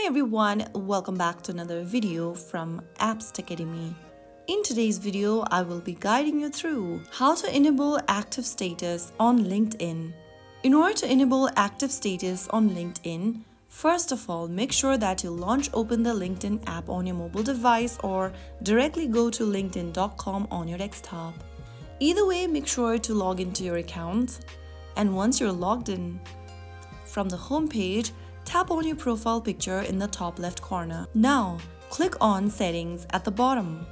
everyone, welcome back to another video from Apps Academy. In today's video, I will be guiding you through how to enable active status on LinkedIn. In order to enable active status on LinkedIn, first of all, make sure that you open the LinkedIn app on your mobile device or directly go to linkedin.com on your desktop. Either way, make sure to log into your account, and once you're logged in, from the home page, tap on your profile picture in the top left corner. Now, click on Settings at the bottom.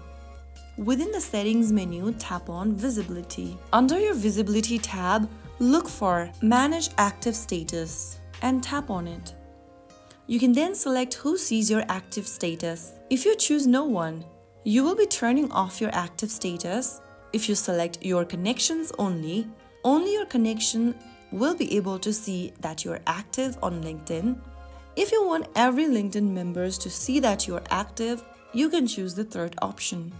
Within the Settings menu, tap on Visibility. Under your Visibility tab, look for Manage Active Status and tap on it. You can then select who sees your active status. If you choose No One, you will be turning off your active status. If you select Your Connections only your connection will be able to see that you're active on LinkedIn. If you want every LinkedIn members to see that you're active, you can choose the third option.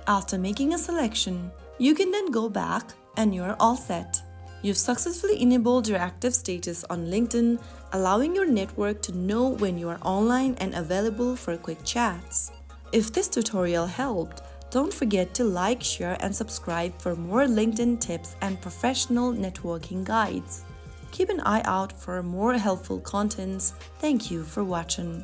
After making a selection, you can then go back and you're all set. You've successfully enabled your active status on LinkedIn, allowing your network to know when you are online and available for quick chats. If this tutorial helped, don't forget to like, share, and subscribe for more LinkedIn tips and professional networking guides. Keep an eye out for more helpful contents. Thank you for watching.